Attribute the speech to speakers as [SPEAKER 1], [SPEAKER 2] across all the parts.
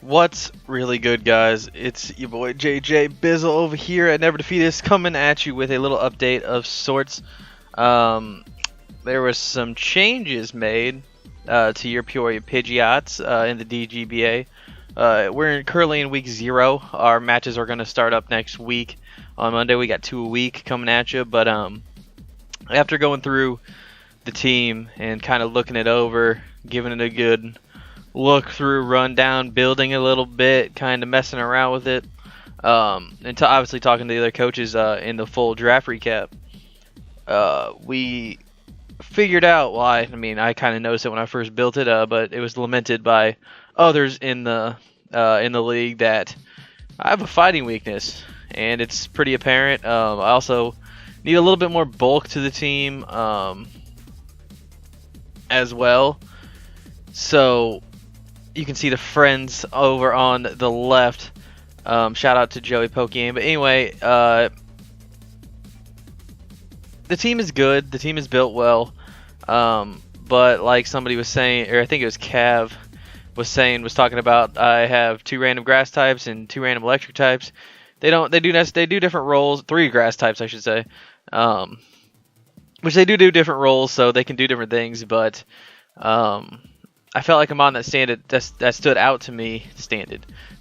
[SPEAKER 1] What's really good, guys? It's your boy JJ Bizzle over here at Never Defeat Us, coming at you with a little update of sorts. Um, there was some changes made to your Peoria Pidgeots in the DGBA. We're currently in week 0. Our matches are going to start up next week. On Monday, we got 2 a week coming at you. But after going through the team and kind of looking it over, giving it a good look through, rundown, building a little bit, kind of messing around with it, and obviously talking to the other coaches in the full draft recap, we figured out why. I mean, I kind of noticed it when I first built it, but it was lamented by others in the league that I have a fighting weakness, and it's pretty apparent. I also need a little bit more bulk to the team as well. So you can see the friends over on the left. Shout out to Joey Pokey. But anyway, the team is good. The team is built well. But like somebody was saying, or I think it was Cav was talking about, I have 2 random grass types and 2 random electric types. They do different roles. 3 grass types, I should say. Which they do different roles, so they can do different things. But I felt like I'm on that standard that stood out to me.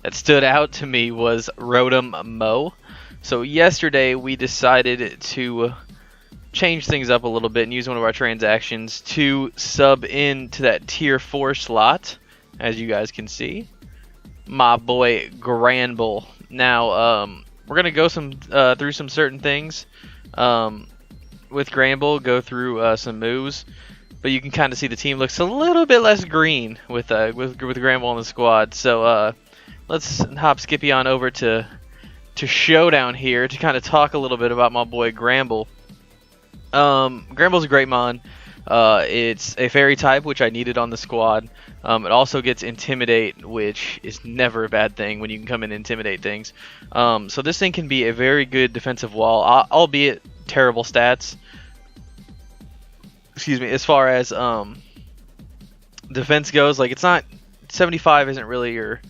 [SPEAKER 1] That stood out to me was Rotom Mo. So yesterday we decided to change things up a little bit and use one of our transactions to sub into that tier 4 slot, as you guys can see. My boy Granbull. Now we're gonna go through some certain things with Granbull. Go through some moves. But you can kind of see the team looks a little bit less green with Granbull in the squad. So let's hop Skippy on over to Showdown here to kind of talk a little bit about my boy Granbull. Granbull's a great mon. It's a fairy type, which I needed on the squad. It also gets Intimidate, which is never a bad thing when you can come in and intimidate things. So this thing can be a very good defensive wall, albeit terrible stats. Excuse me, as far as defense goes, like, it's not 75 isn't really your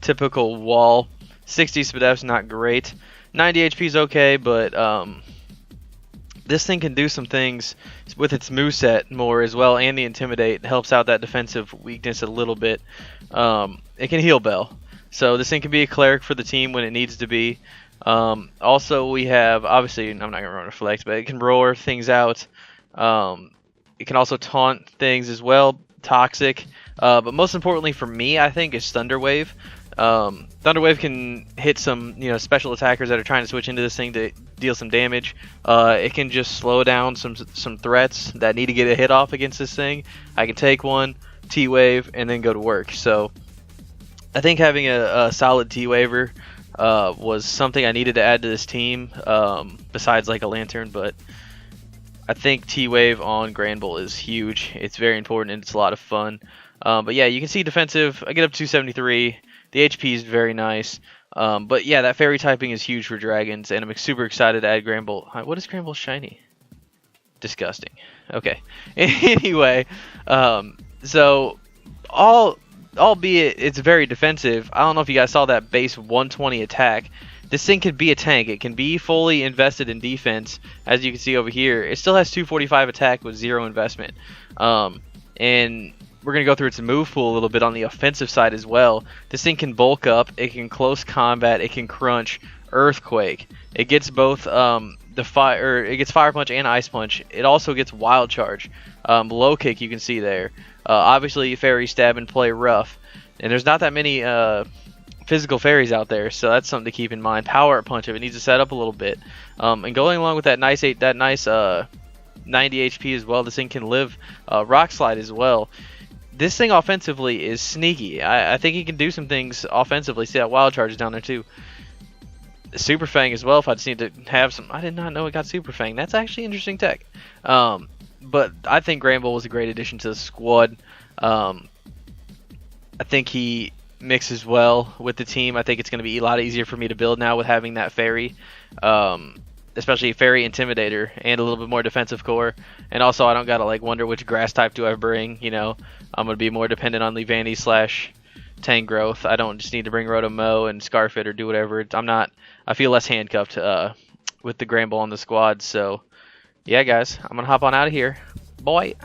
[SPEAKER 1] typical wall. 60 SPDF's not great. 90 HP is okay, but this thing can do some things with its moveset more as well, and the Intimidate helps out that defensive weakness a little bit. It can heal Bell, so this thing can be a cleric for the team when it needs to be. Also, we have, obviously, I'm not going to run Reflect, but it can roar things out. It can also taunt things as well, toxic. But most importantly for me, I think, is Thunder Wave. Thunder Wave can hit some special attackers that are trying to switch into this thing to deal some damage. It can just slow down some threats that need to get a hit off against this thing. I can take one, T-Wave, and then go to work. So I think having a solid T-Waver was something I needed to add to this team, besides like a Lantern, but I think T-Wave on Granbull is huge. It's very important and it's a lot of fun. But yeah, you can see defensive. I get up to 273. The HP is very nice. But yeah, that fairy typing is huge for dragons, and I'm super excited to add Granbull. What is Granbull shiny? Disgusting. Okay. Anyway, so albeit it's very defensive, I don't know if you guys saw that base 120 attack. This thing can be a tank. It can be fully invested in defense, as you can see over here. It still has 245 attack with 0 investment. And we're going to go through its move pool a little bit on the offensive side as well. This thing can bulk up. It can close combat. It can crunch, Earthquake. It gets both it gets Fire Punch and Ice Punch. It also gets Wild Charge. Low Kick, you can see there. Obviously, Fairy Stab and Play Rough. And there's not that many physical fairies out there, so that's something to keep in mind. Power Punch if it needs to set up a little bit, and going along with that nice 90 HP as well. This thing can live Rock Slide as well. This thing offensively is sneaky. I think he can do some things offensively. See that Wild Charge is down there too. Super Fang as well. If I just need to have some, I did not know it got Super Fang. That's actually interesting tech. But I think Granbull was a great addition to the squad. I think he mixes well with the team. I think it's going to be a lot easier for me to build now with having that fairy, especially fairy intimidator and a little bit more defensive core. And also, I don't gotta like wonder which grass type do I bring. I'm gonna be more dependent on Leavanny Tangrowth. I don't just need to bring Rotom-Mow and Scarfit or do whatever. I feel less handcuffed with the Granbull on the squad. So, yeah, guys, I'm going to hop on out of here. Boy.